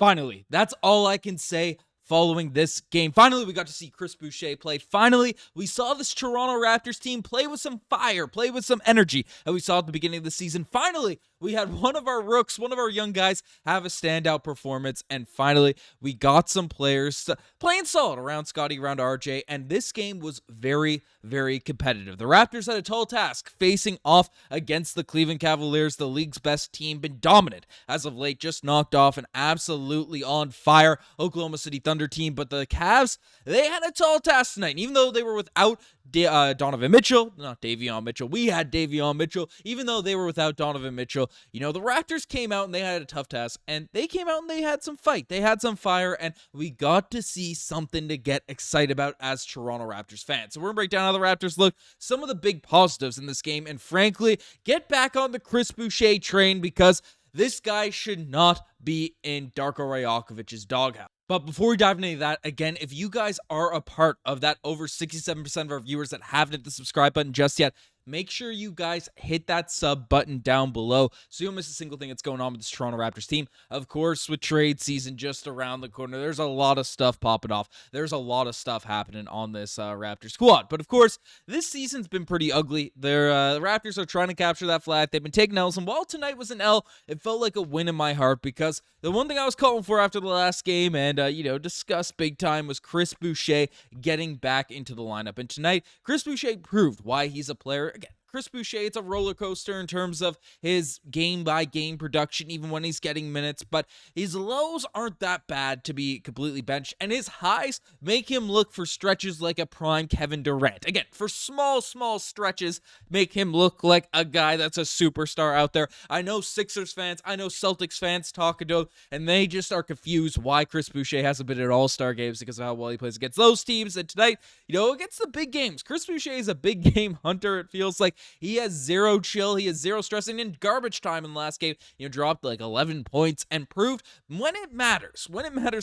Finally, that's all I can say following this game. Finally, we got to see Chris Boucher play. Finally, we saw this Toronto Raptors team play with some fire, play with some energy that we saw at the beginning of the season. Finally, we had one of our rooks, one of our young guys have a standout performance, and finally, we got some players playing solid around Scottie, around RJ, and this game was very, very competitive. The Raptors had a tall task facing off against the Cleveland Cavaliers, the league's best team, been dominant as of late, just knocked off an absolutely on fire Oklahoma City Thunder team, but the Cavs, they had a tall task tonight, and even though they were without Donovan Mitchell, not Davion Mitchell, we had Davion Mitchell, even though they were without Donovan Mitchell, the Raptors came out and they had a tough task, and they came out and they had some fight, they had some fire, and we got to see something to get excited about as Toronto Raptors fans. So we're going to break down how the Raptors look, some of the big positives in this game, and frankly, get back on the Chris Boucher train, because this guy should not be in Darko Rajakovic's doghouse. But before we dive into that, again, if you guys are a part of that over 67% of our viewers that haven't hit the subscribe button just yet, make sure you guys hit that sub button down below so you don't miss a single thing that's going on with this Toronto Raptors team. Of course, with trade season just around the corner, there's a lot of stuff popping off. There's a lot of stuff happening on this Raptors squad. But of course, this season's been pretty ugly. The Raptors are trying to capture that flag. They've been taking L's, and while tonight was an L, it felt like a win in my heart, because the one thing I was calling for after the last game and, discussed big time was Chris Boucher getting back into the lineup. And tonight, Chris Boucher proved why he's a player. Again, Chris Boucher, it's a roller coaster in terms of his game-by-game production, even when he's getting minutes, but his lows aren't that bad to be completely benched, and his highs make him look for stretches like a prime Kevin Durant. Again, for small stretches, make him look like a guy that's a superstar out there. I know Sixers fans, I know Celtics fans talking to him, and they just are confused why Chris Boucher hasn't been at all-star games because of how well he plays against those teams, and tonight, against the big games, Chris Boucher is a big game hunter, it feels like. He has zero chill. He has zero stress. And in garbage time in the last game, dropped like 11 points and proved when it matters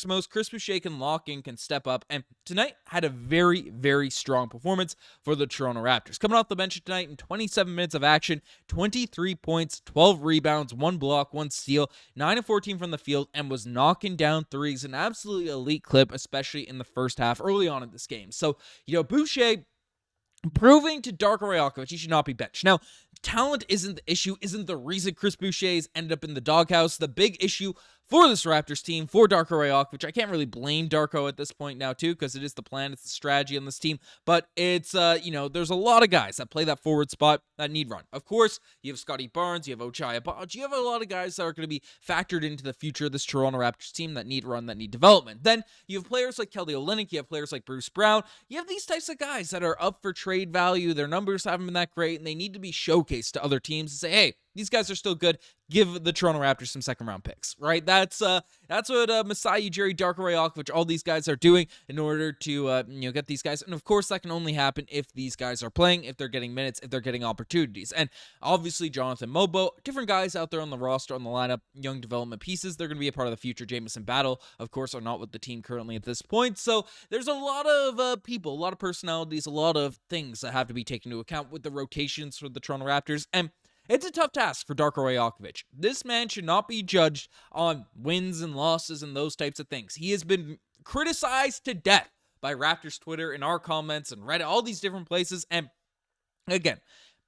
most, Chris Boucher can lock in, can step up. And tonight had a very, very strong performance for the Toronto Raptors. Coming off the bench tonight in 27 minutes of action, 23 points, 12 rebounds, 1 block, 1 steal, 9 of 14 from the field, and was knocking down threes. An absolutely elite clip, especially in the first half early on in this game. So, Boucher proving to Darko Rajaković he should not be benched. Now, talent isn't the issue, isn't the reason Chris Boucher's ended up in the doghouse. The big issue for this Raptors team, for Darko Rajaković, I can't really blame Darko at this point now, too, because it is the plan, it's the strategy on this team, but it's, there's a lot of guys that play that forward spot that need run. Of course, you have Scottie Barnes, you have Ujiri, you have a lot of guys that are going to be factored into the future of this Toronto Raptors team that need run, that need development. Then you have players like Kelly Olynyk, you have players like Bruce Brown, you have these types of guys that are up for trade value, their numbers haven't been that great, and they need to be showcased to other teams and say, hey, these guys are still good. Give the Toronto Raptors some second-round picks, right? That's what Masai, Ujiri, Darko Rajaković, all these guys are doing in order to get these guys. And of course, that can only happen if these guys are playing, if they're getting minutes, if they're getting opportunities. And obviously, Jonathan Mobo, different guys out there on the roster, on the lineup, young development pieces. They're going to be a part of the future Jamison battle. Of course, are not with the team currently at this point. So there's a lot of people, a lot of personalities, a lot of things that have to be taken into account with the rotations for the Toronto Raptors. And it's a tough task for Darko Rajaković. This man should not be judged on wins and losses and those types of things. He has been criticized to death by Raptors Twitter, in our comments, and Reddit, all these different places. And again,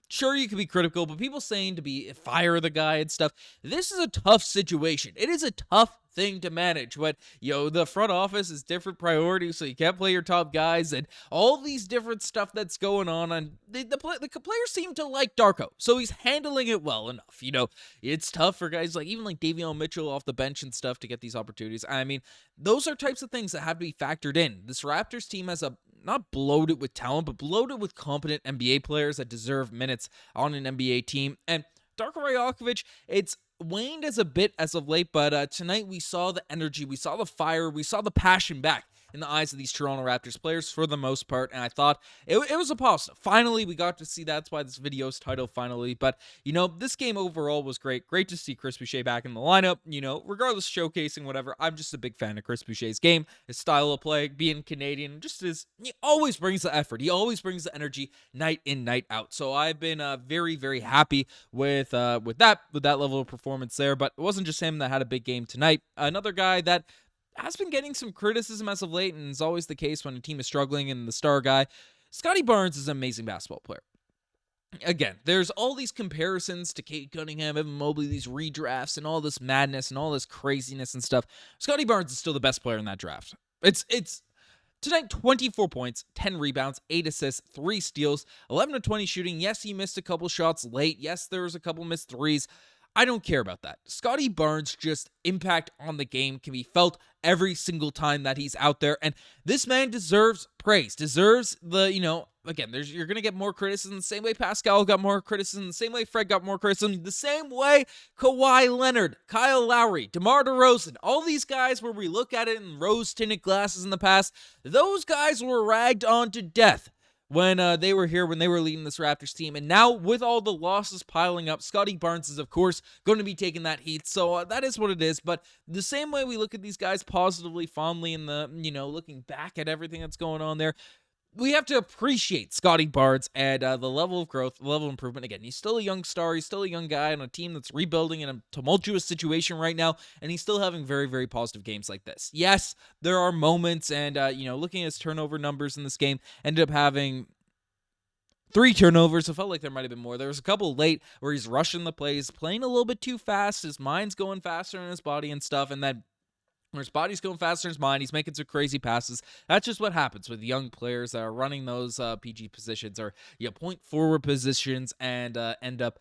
sure, you can be critical, but people saying to be fire the guy and stuff, this is a tough situation. It is a tough thing to manage, but the front office is different priorities, so you can't play your top guys and all these different stuff that's going on, and the players seem to like Darko, so he's handling it well enough. It's tough for guys like even like Davion Mitchell off the bench and stuff to get these opportunities. I mean, those are types of things that have to be factored in. This Raptors team has a not bloated with talent, but bloated with competent NBA players that deserve minutes on an NBA team. And Darko Rajaković, it's waned as a bit as of late, but tonight we saw the energy, we saw the fire, we saw the passion back. in the eyes of these Toronto Raptors players for the most part, and I thought it was a positive. Finally, we got to see. That's why this video is titled Finally. But, this game overall was great. Great to see Chris Boucher back in the lineup, regardless showcasing whatever. I'm just a big fan of Chris Boucher's game, his style of play, being Canadian, he always brings the effort. He always brings the energy night in, night out. So I've been very, very happy with that level of performance there. But it wasn't just him that had a big game tonight. Another guy that has been getting some criticism as of late, and is always the case when a team is struggling and the star guy, Scottie Barnes is an amazing basketball player. Again, there's all these comparisons to Kate Cunningham, Evan Mobley, these redrafts, and all this madness and all this craziness and stuff. Scottie Barnes is still the best player in that draft. It's tonight, 24 points, 10 rebounds, 8 assists, 3 steals, 11 of 20 shooting. Yes, he missed a couple shots late. Yes, there was a couple missed threes. I don't care about that. Scottie Barnes' just impact on the game can be felt every single time that he's out there. And this man deserves praise, deserves again, you're going to get more criticism the same way Pascal got more criticism, the same way Fred got more criticism, the same way Kawhi Leonard, Kyle Lowry, DeMar DeRozan, all these guys where we look at it in rose-tinted glasses in the past, those guys were ragged on to death when they were here, when they were leading this Raptors team. And now, with all the losses piling up, Scottie Barnes is, of course, going to be taking that heat. So that is what it is. But the same way we look at these guys positively, fondly, in the, looking back at everything that's going on there, we have to appreciate Scottie Barnes and the level of growth, the level of improvement. Again, he's still a young star. He's still a young guy on a team that's rebuilding in a tumultuous situation right now, and he's still having very, very positive games like this. Yes, there are moments, and, looking at his turnover numbers in this game, ended up having 3 turnovers. It felt like there might have been more. There was a couple late where he's rushing the plays, playing a little bit too fast. His mind's going faster than his body and stuff, and then where his body's going faster than his mind, he's making some crazy passes. That's just what happens with young players that are running those PG positions or point forward positions and end up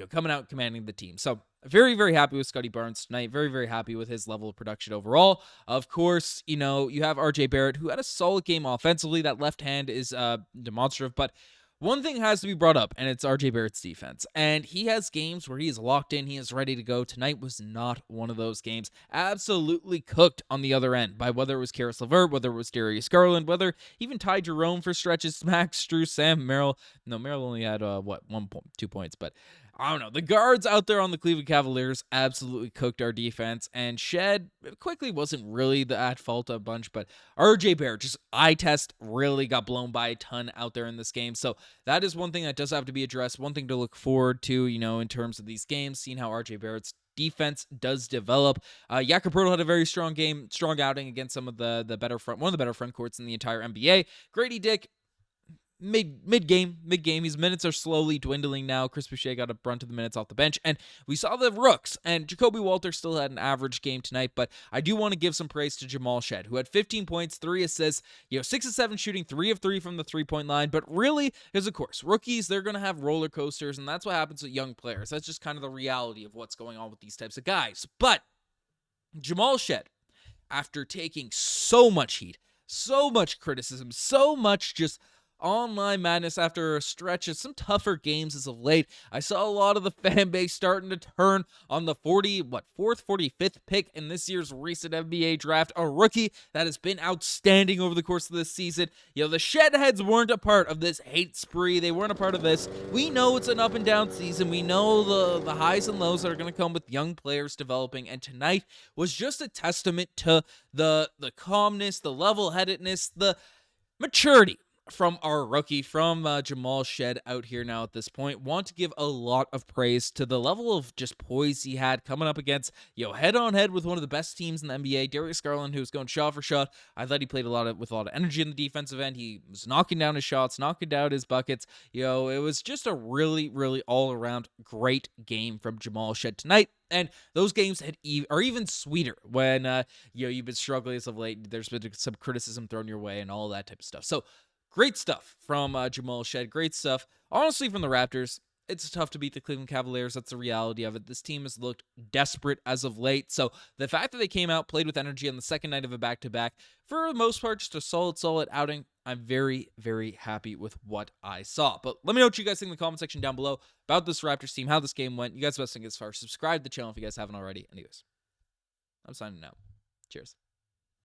coming out commanding the team. So very, very happy with Scottie Barnes tonight. Very, very happy with his level of production overall. Of course, you have RJ Barrett, who had a solid game offensively. That left hand is demonstrative, but one thing has to be brought up, and it's RJ Barrett's defense. And he has games where he is locked in, he is ready to go. Tonight was not one of those games. Absolutely cooked on the other end by whether it was Karis LeVert, whether it was Darius Garland, whether even Ty Jerome for stretches, Max Strus, Sam Merrill. No, Merrill only had, 2 points, but I don't know. The guards out there on the Cleveland Cavaliers absolutely cooked our defense, and Shead Quickley wasn't really at fault a bunch, but RJ Barrett, just eye test, really got blown by a ton out there in this game. So that is one thing that does have to be addressed, one thing to look forward to, in terms of these games, seeing how RJ Barrett's defense does develop. Jakob Poeltl had a very strong game, strong outing against some of one of the better front courts in the entire NBA. Gradey Dick, mid game. His minutes are slowly dwindling now. Chris Boucher got a brunt of the minutes off the bench, and we saw the rooks, and Jacoby Walter still had an average game tonight, but I do want to give some praise to Jamal Shead, who had 15 points, 3 assists, 6 of 7 shooting, 3 of 3 from the three-point line, but really, because of course, rookies, they're going to have roller coasters, and that's what happens with young players. That's just kind of the reality of what's going on with these types of guys. But Jamal Shead, after taking so much heat, so much criticism, so much just online madness after a stretch of some tougher games as of late, I saw a lot of the fan base starting to turn on the 45th pick in this year's recent NBA draft, a rookie that has been outstanding over the course of this season. The Shed heads weren't a part of this hate spree. They weren't a part of this. We know it's an up and down season. We know the highs and lows that are going to come with young players developing, and tonight was just a testament to the calmness, the level-headedness, the maturity from our rookie, from Jamal Shead out here now at this point. Want to give a lot of praise to the level of just poise he had coming up against, head-on-head with one of the best teams in the NBA, Darius Garland, who's going shot for shot. I thought he played with a lot of energy in the defensive end. He was knocking down his shots, knocking down his buckets. It was just a really, really all-around great game from Jamal Shead tonight. And those games are even sweeter when, you've been struggling as of late. There's been some criticism thrown your way and all that type of stuff. So, great stuff from Jamal Shead. Great stuff. Honestly, from the Raptors, it's tough to beat the Cleveland Cavaliers. That's the reality of it. This team has looked desperate as of late. So the fact that they came out, played with energy on the second night of a back-to-back, for the most part, just a solid outing. I'm very, very happy with what I saw. But let me know what you guys think in the comment section down below about this Raptors team, how this game went. You guys best think as far. Subscribe to the channel if you guys haven't already. Anyways, I'm signing out. Cheers.